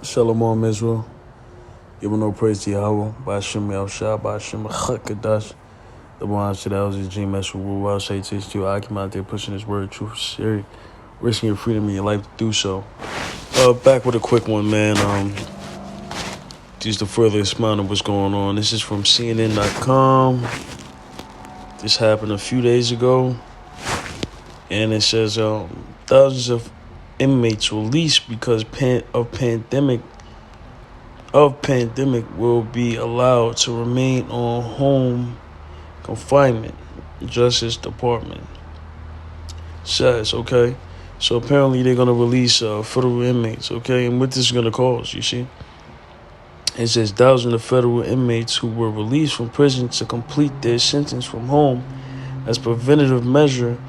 Shalom Israel. Giving no praise to Yahweh. Ba'ashem Yahushua. Ba'ashem Chakadash. The one to that was his GMS rule. I'll say to you, I came out there pushing this word truth serious, risking your freedom and your life to do so. Back with a quick one, man. Just to further expound on what's going on. This is from CNN.com. This happened a few days ago. And it says thousands of inmates released because of pandemic will be allowed to remain on home confinement. Justice Department says, okay. So apparently they're going to release federal inmates, okay? And what this is going to cause, you see? It says thousands of federal inmates who were released from prison to complete their sentence from home as preventative measure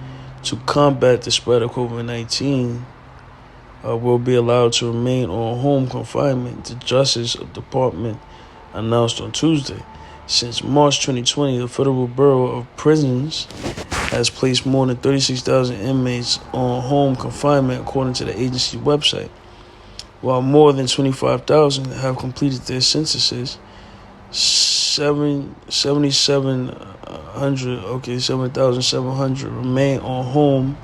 to combat the spread of COVID-19 will be allowed to remain on home confinement, the Justice Department announced on Tuesday. Since March 2020, the Federal Bureau of Prisons has placed more than 36,000 inmates on home confinement, according to the agency website, while more than 25,000 have completed their sentences. 7,700 remain on home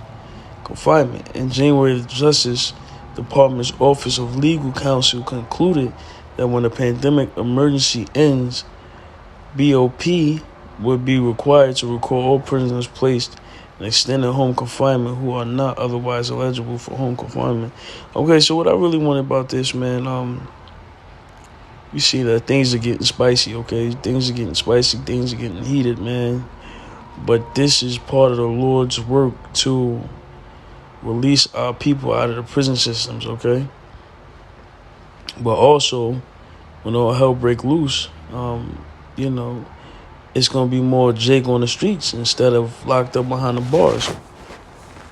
confinement. In January, the Justice Department's Office of Legal Counsel concluded that when the pandemic emergency ends, BOP would be required to recall all prisoners placed in extended home confinement who are not otherwise eligible for home confinement. Okay, so what I really want about this, man, you see that things are getting spicy, okay? Things are getting spicy, things are getting heated, man. But this is part of the Lord's work to release our people out of the prison systems, okay? But also, when all hell break loose, it's going to be more Jake on the streets instead of locked up behind the bars.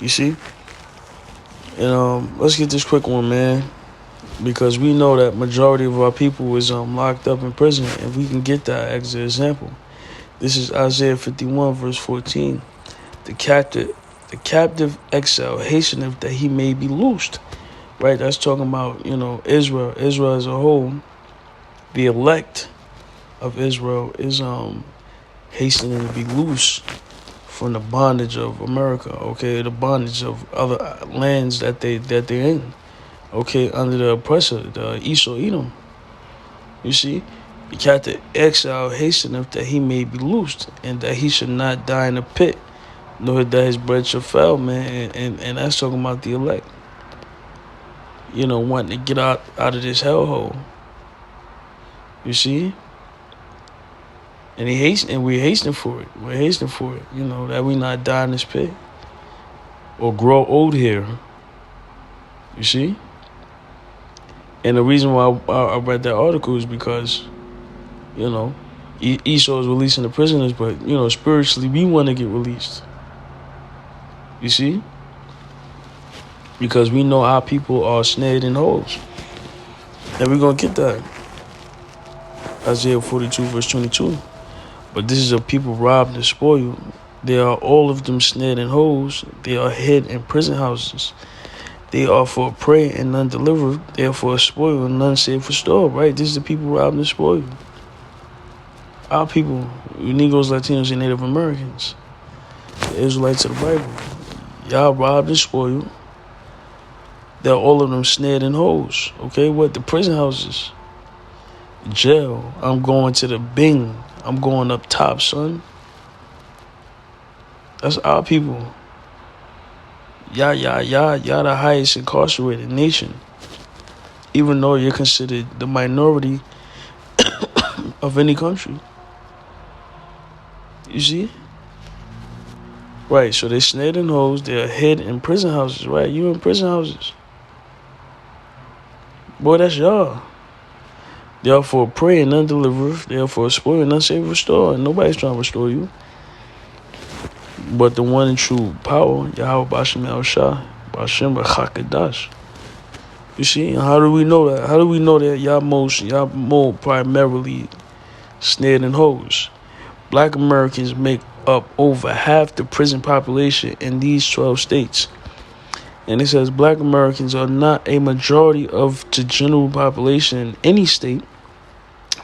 You see? And let's get this quick one, man. Because we know that majority of our people is locked up in prison. And we can get that as an example. This is Isaiah 51, verse 14. The captive exile hasteneth that he may be loosed. Right? That's talking about, Israel. Israel as a whole. The elect of Israel is hastening to be loose from the bondage of America, okay, the bondage of other lands that they're in, okay, under the oppressor, the Esau Edom. You see, the captive exile hasteneth that he may be loosed, and that he should not die in a pit, nor that his bread shall fail, man. And that's talking about the elect, wanting to get out of this hellhole. You see. And we're hastening for it. We're hastening for it. That we not die in this pit or grow old here. You see? And the reason why I read that article is because, Esau is releasing the prisoners, but, spiritually we want to get released. You see? Because we know our people are snared in holes. And we're going to get that. Isaiah 42, verse 22. But this is a people robbed and spoiled. They are all of them snared in holes. They are hid in prison houses. They are for a prey and none delivered. They are for a spoil and none saved for store. Right? This is the people robbed and spoiled. Our people, Negroes, Latinos, and Native Americans, the Israelites of the Bible. Y'all robbed and spoiled. They're all of them snared in holes. Okay? What? The prison houses. Jail. I'm going to the Bing. I'm going up top, son. That's our people. Y'all the highest incarcerated nation. Even though you're considered the minority of any country. You see? Right, so they're snared in holes. They're hid in prison houses, right? You in prison houses. Boy, that's y'all. They are for a prey and none deliver. They are for a spoil and none save restore. And nobody's trying to restore you. But the one and true power, Yahweh Ba'ashem Yahushua, Ba'ashem Chakadash. You see, and how do we know that? How do we know that y'all more primarily snared in holes? Black Americans make up over half the prison population in these 12 states. And it says black Americans are not a majority of the general population in any state,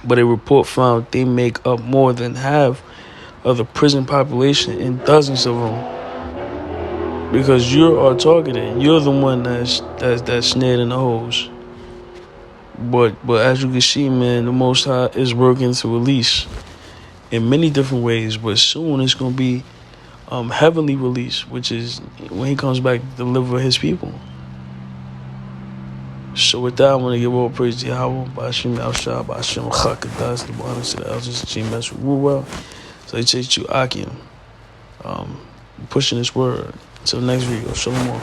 but a report found they make up more than half of the prison population in dozens of them. Because you are targeted. You're the one that's snared in the holes. But as you can see, man, the Most High is working to release in many different ways. But soon it's going to be heavenly release, which is when he comes back to deliver his people. So with that, I want to give all praise to Yahweh, Ba'ashim Al-Shah, Ba'ashim Chakadas, the bonus to the elders, the G-Mess, Ruwell. So they take you, Akim, pushing this word. Until next video, Shalom.